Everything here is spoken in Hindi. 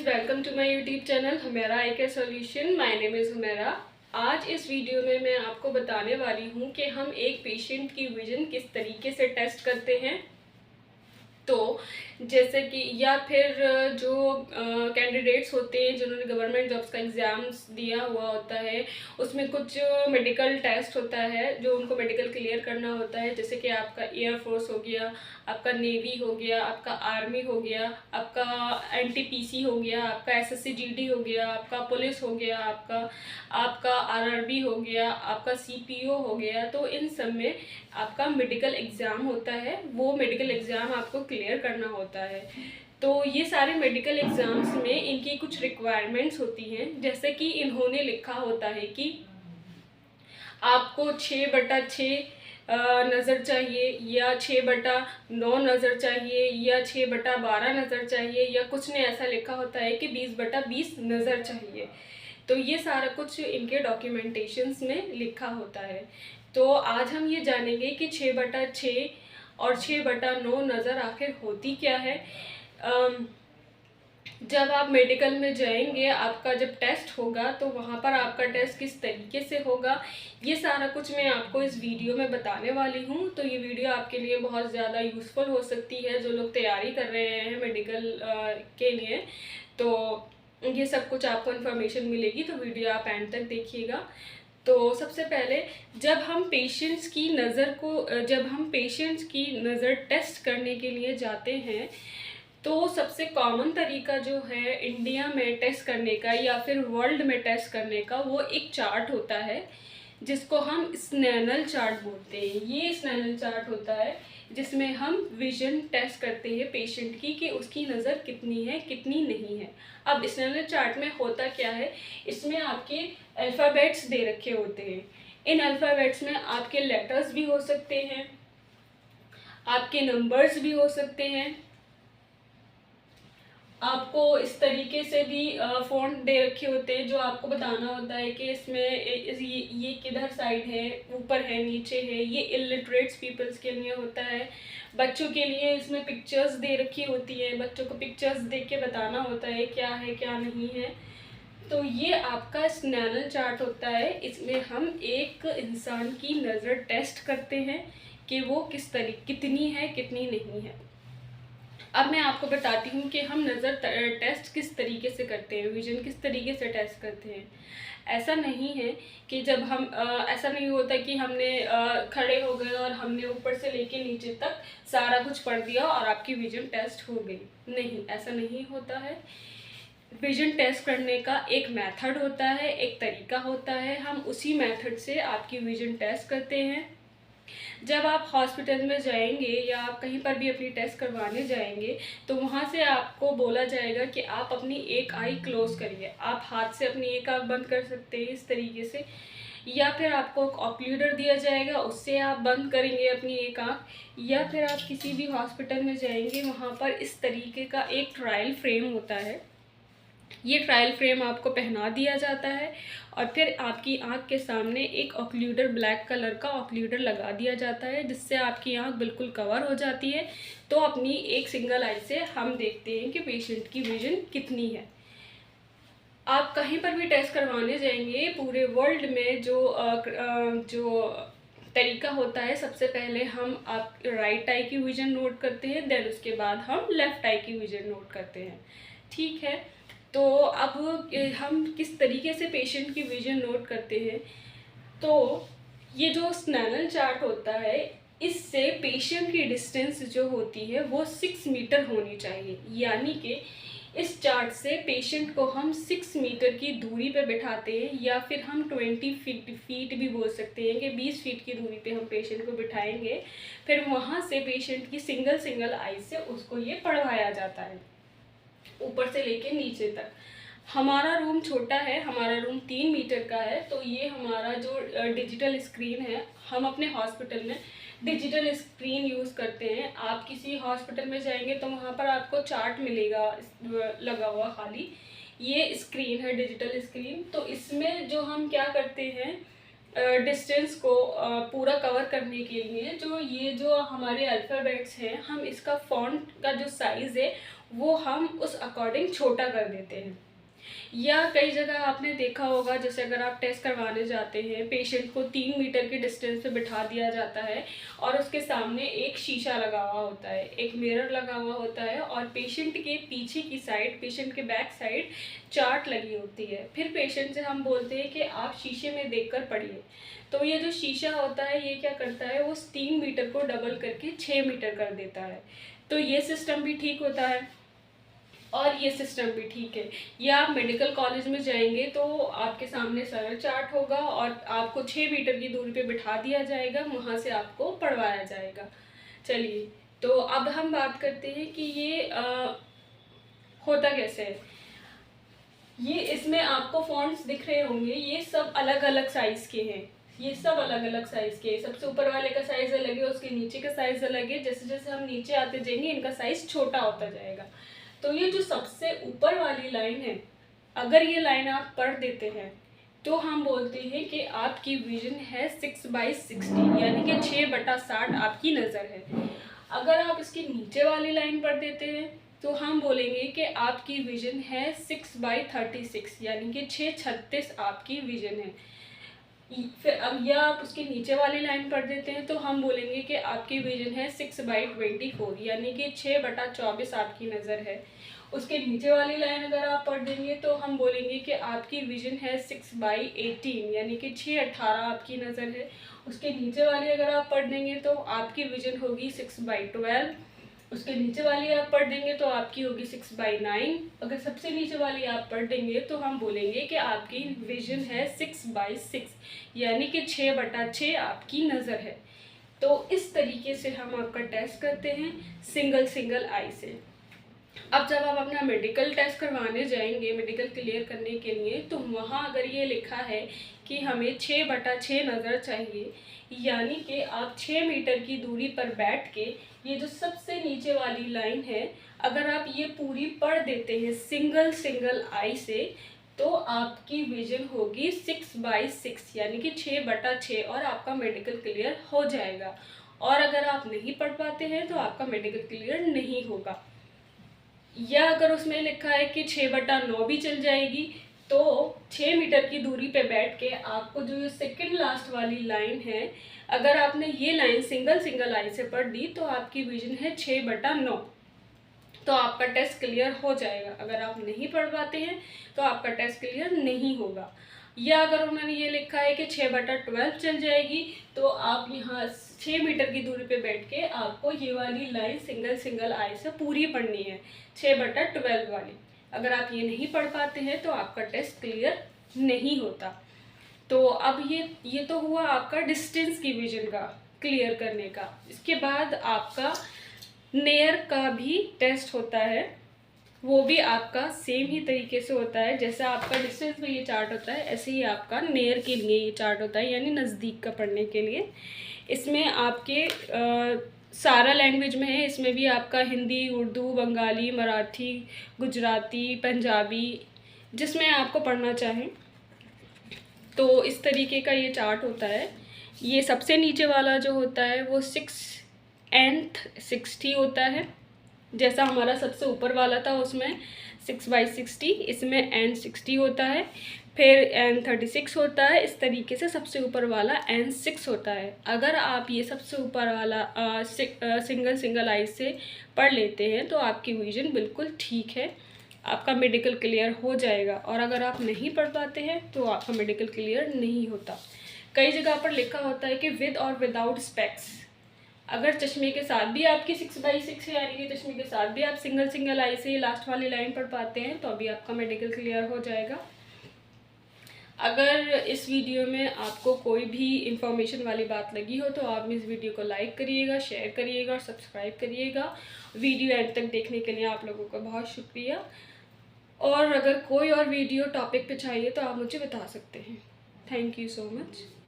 Friends, welcome to my YouTube channel Humaira eye care solution. My name is Humaira. आज इस वीडियो में मैं आपको बताने वाली हूँ कि हम एक पेशेंट की विजन किस तरीके से टेस्ट करते हैं। तो जैसे कि या फिर जो कैंडिडेट्स होते हैं जिन्होंने गवर्नमेंट जॉब्स का एग्ज़ाम्स दिया हुआ होता है, उसमें कुछ मेडिकल टेस्ट होता है जो उनको मेडिकल क्लियर करना होता है। जैसे कि आपका एयरफोर्स हो गया, आपका नेवी हो गया, आपका आर्मी हो गया, आपका एनटीपीसी हो गया, आपका एसएससी-जीडी हो गया, आपका पुलिस हो गया, आपका आपका आरआरबी हो गया, आपका सीपीओ हो गया। तो इन सब में आपका मेडिकल एग्ज़ाम होता है, वो मेडिकल एग्ज़ाम आपको क्लियर करना होता है। तो ये सारे मेडिकल एग्ज़ाम्स में इनकी कुछ रिक्वायरमेंट्स होती हैं। जैसे कि इन्होंने लिखा होता है कि आपको 6/6 नज़र चाहिए, या 6/9 नज़र चाहिए, या 6/12 नज़र चाहिए, या कुछ ने ऐसा लिखा होता है कि 20/20 नज़र चाहिए। तो ये सारा कुछ इनके डॉक्यूमेंटेशंस में लिखा होता है। तो आज हम ये जानेंगे कि 6/6 और 6/9 नज़र आखिर होती क्या है। जब आप मेडिकल में जाएंगे, आपका जब टेस्ट होगा तो वहाँ पर आपका टेस्ट किस तरीके से होगा, ये सारा कुछ मैं आपको इस वीडियो में बताने वाली हूँ। तो ये वीडियो आपके लिए बहुत ज़्यादा यूज़फुल हो सकती है जो लोग तैयारी कर रहे हैं मेडिकल के लिए। तो ये सब कुछ आपको इन्फॉर्मेशन मिलेगी, तो वीडियो आप एंड तक देखिएगा। तो सबसे पहले जब हम पेशेंट्स की नज़र टेस्ट करने के लिए जाते हैं, तो सबसे कॉमन तरीका जो है इंडिया में टेस्ट करने का या फिर वर्ल्ड में टेस्ट करने का, वो एक चार्ट होता है जिसको हम स्नेनल चार्ट बोलते हैं। ये स्नेनल चार्ट होता है जिसमें हम विजन टेस्ट करते हैं पेशेंट की कि उसकी नज़र कितनी है कितनी नहीं है। अब स्नेनल चार्ट में होता क्या है, इसमें आपके अल्फ़ाबेट्स दे रखे होते हैं। इन अल्फ़ाबेट्स में आपके लेटर्स भी हो सकते हैं, आपके नंबर्स भी हो सकते हैं, आपको इस तरीके से भी फ़ॉन्ट दे रखे होते हैं जो आपको बताना होता है कि इसमें ये किधर साइड है, ऊपर है, नीचे है। ये इलिटरेट्स पीपल्स के लिए होता है। बच्चों के लिए इसमें पिक्चर्स दे रखी होती है, बच्चों को पिक्चर्स देख के बताना होता है क्या है क्या नहीं है। तो ये आपका स्नेनल चार्ट होता है। इसमें हम एक इंसान की नज़र टेस्ट करते हैं कि वो कितनी है कितनी नहीं है। अब मैं आपको बताती हूँ कि हम नज़र टेस्ट किस तरीके से करते हैं, विजन किस तरीके से टेस्ट करते हैं। ऐसा नहीं है कि जब हम ऐसा नहीं होता कि हमने खड़े हो गए और हमने ऊपर से लेके नीचे तक सारा कुछ पढ़ दिया और आपकी विजन टेस्ट हो गई। नहीं, ऐसा नहीं होता है। विजन टेस्ट करने का एक मेथड होता है, एक तरीका होता है। हम उसी मेथड से आपकी विजन टेस्ट करते हैं। जब आप हॉस्पिटल में जाएंगे या आप कहीं पर भी अपनी टेस्ट करवाने जाएंगे, तो वहाँ से आपको बोला जाएगा कि आप अपनी एक आई क्लोज करिए। आप हाथ से अपनी एक आँख बंद कर सकते हैं इस तरीके से, या फिर आपको ऑक्लूडर दिया जाएगा, उससे आप बंद करेंगे अपनी एक आँख। या फिर आप किसी भी हॉस्पिटल में जाएंगे, वहाँ पर इस तरीके का एक ट्रायल फ्रेम होता है। ये ट्रायल फ्रेम आपको पहना दिया जाता है और फिर आपकी आँख के सामने एक ऑक्लूडर, ब्लैक कलर का ऑक्लूडर लगा दिया जाता है जिससे आपकी आँख बिल्कुल कवर हो जाती है। तो अपनी एक सिंगल आई से हम देखते हैं कि पेशेंट की विजन कितनी है। आप कहीं पर भी टेस्ट करवाने जाएंगे पूरे वर्ल्ड में, जो तरीका होता है, सबसे पहले हम आप राइट आई की विजन नोट करते हैं, देन उसके बाद हम लेफ़्ट आई की विजन नोट करते हैं। ठीक है, तो अब हम किस तरीके से पेशेंट की विजन नोट करते हैं। तो ये जो स्नेनल चार्ट होता है, इससे पेशेंट की डिस्टेंस जो होती है वो 6 मीटर होनी चाहिए। यानी कि इस चार्ट से पेशेंट को हम 6 मीटर की दूरी पे बिठाते हैं, या फिर हम 20 फीट भी बोल सकते हैं कि 20 फीट की दूरी पे हम पेशेंट को बिठाएंगे। फिर वहाँ से पेशेंट की सिंगल आई से उसको ये पढ़वाया जाता है ऊपर से लेके नीचे तक। हमारा रूम छोटा है, हमारा रूम 3 मीटर का है। तो ये हमारा जो डिजिटल स्क्रीन है, हम अपने हॉस्पिटल में डिजिटल स्क्रीन यूज़ करते हैं। आप किसी हॉस्पिटल में जाएंगे तो वहाँ पर आपको चार्ट मिलेगा लगा हुआ खाली। ये स्क्रीन है डिजिटल स्क्रीन। तो इसमें जो हम क्या करते हैं, डिस्टेंस को पूरा कवर करने के लिए जो हमारे अल्फ़ाबेट्स हैं, हम इसका फ़ॉन्ट का जो साइज़ है वो हम उस अकॉर्डिंग छोटा कर देते हैं। या कई जगह आपने देखा होगा, जैसे अगर आप टेस्ट करवाने जाते हैं, पेशेंट को 3 मीटर की डिस्टेंस पे बिठा दिया जाता है और उसके सामने एक शीशा लगा हुआ होता है, एक मिरर लगा हुआ होता है, और पेशेंट के पीछे की साइड, पेशेंट के बैक साइड चार्ट लगी होती है। फिर पेशेंट से हम बोलते हैं कि आप शीशे में देखकर पढ़िए। तो ये जो शीशा होता है ये क्या करता है, वो 3 मीटर को डबल करके 6 मीटर कर देता है। तो ये सिस्टम भी ठीक होता है और ये सिस्टम भी ठीक है। या आप मेडिकल कॉलेज में जाएंगे तो आपके सामने सरल चार्ट होगा और आपको 6 मीटर की दूरी पे बिठा दिया जाएगा, वहाँ से आपको पढ़वाया जाएगा। चलिए, तो अब हम बात करते हैं कि ये होता कैसे है। ये इसमें आपको फॉन्ट्स दिख रहे होंगे, ये सब अलग अलग साइज़ के हैं। ये सब अलग अलग साइज़ के, सबसे ऊपर वाले का साइज़ अलग है, उसके नीचे का साइज़ अलग है। जैसे जैसे हम नीचे आते जाएंगे इनका साइज़ छोटा होता जाएगा। तो ये जो सबसे ऊपर वाली लाइन है, अगर ये लाइन आप पढ़ देते हैं तो हम बोलते हैं कि आपकी विजन है 6/60, यानी कि 6/60 आपकी नज़र है। अगर आप इसके नीचे वाली लाइन पढ़ देते हैं तो हम बोलेंगे कि आपकी विजन है 6/36, यानी कि 6/36 आपकी विजन है। फिर अब या आप उसके नीचे वाली लाइन पढ़ देते हैं तो हम बोलेंगे कि आपकी विजन है 6/24, यानी कि 6/24 आपकी नज़र है। उसके नीचे वाली लाइन अगर आप पढ़ देंगे तो हम बोलेंगे कि आपकी विजन है 6/18, यानी कि 6/18 आपकी नज़र है। उसके नीचे वाली अगर आप पढ़ देंगे तो आपकी विजन होगी 6/12। उसके नीचे वाली आप पढ़ देंगे तो आपकी होगी 6/9। अगर सबसे नीचे वाली आप पढ़ देंगे तो हम बोलेंगे कि आपकी विजन है 6/6, यानी कि 6/6 आपकी नज़र है। तो इस तरीके से हम आपका टेस्ट करते हैं सिंगल सिंगल आई से। अब जब आप अपना मेडिकल टेस्ट करवाने जाएंगे, मेडिकल क्लियर करने के लिए, तो वहाँ अगर ये लिखा है कि हमें 6/6 नज़र चाहिए, यानी कि आप 6 मीटर की दूरी पर बैठ के ये जो सबसे नीचे वाली लाइन है, अगर आप ये पूरी पढ़ देते हैं सिंगल सिंगल आई से, तो आपकी विजन होगी 6/6, यानी कि 6/6, और आपका मेडिकल क्लियर हो जाएगा। और अगर आप नहीं पढ़ पाते हैं तो आपका मेडिकल क्लियर नहीं होगा। या अगर उसमें लिखा है कि 6/9 भी चल जाएगी, तो 6 मीटर की दूरी पे बैठ के आपको जो सेकंड लास्ट वाली लाइन है, अगर आपने ये लाइन सिंगल सिंगल आई से पढ़ दी तो आपकी विजन है 6/9, तो आपका टेस्ट क्लियर हो जाएगा। अगर आप नहीं पढ़ पाते हैं तो आपका टेस्ट क्लियर नहीं होगा। या अगर उन्होंने ये लिखा है कि 6/12 चल जाएगी, तो आप यहाँ 6 मीटर की दूरी पे बैठ के आपको ये वाली लाइन सिंगल सिंगल आई से पूरी पढ़नी है, 6/12 वाली। अगर आप ये नहीं पढ़ पाते हैं तो आपका टेस्ट क्लियर नहीं होता। तो अब ये तो हुआ आपका डिस्टेंस की विजन का क्लियर करने का। इसके बाद आपका नेयर का भी टेस्ट होता है, वो भी आपका सेम ही तरीके से होता है। जैसा आपका डिस्टेंस में ये चार्ट होता है, ऐसे ही आपका नेयर के लिए ये चार्ट होता है, यानी नज़दीक का पढ़ने के लिए। इसमें आपके सारा लैंग्वेज में है, इसमें भी आपका हिंदी, उर्दू, बंगाली, मराठी, गुजराती, पंजाबी, जिसमें आपको पढ़ना चाहें। तो इस तरीके का ये चार्ट होता है। ये सबसे नीचे वाला जो होता है वो 6/60 होता है। जैसा हमारा सबसे ऊपर वाला था उसमें 6/60, इसमें N60 होता है, फिर N36 होता है। इस तरीके से सबसे ऊपर वाला N6 होता है। अगर आप ये सबसे ऊपर वाला सिंगल सिंगल आई से पढ़ लेते हैं तो आपकी विजन बिल्कुल ठीक है, आपका मेडिकल क्लियर हो जाएगा। और अगर आप नहीं पढ़ पाते हैं तो आपका मेडिकल क्लियर नहीं होता। कई जगह पर लिखा होता है कि विद और विदाउट स्पेक्स। अगर चश्मे के साथ भी आपकी 6/6 है, यानी कि चश्मे के साथ भी आप सिंगल सिंगल आई से लास्ट वाली लाइन पढ़ पाते हैं, तो अभी आपका मेडिकल क्लियर हो जाएगा। अगर इस वीडियो में आपको कोई भी इंफॉर्मेशन वाली बात लगी हो तो आप इस वीडियो को लाइक करिएगा, शेयर करिएगा और सब्सक्राइब करिएगा। वीडियो एंड तक देखने के लिए आप लोगों का बहुत शुक्रिया। और अगर कोई और वीडियो टॉपिक पे चाहिए तो आप मुझे बता सकते हैं। Thank you so much.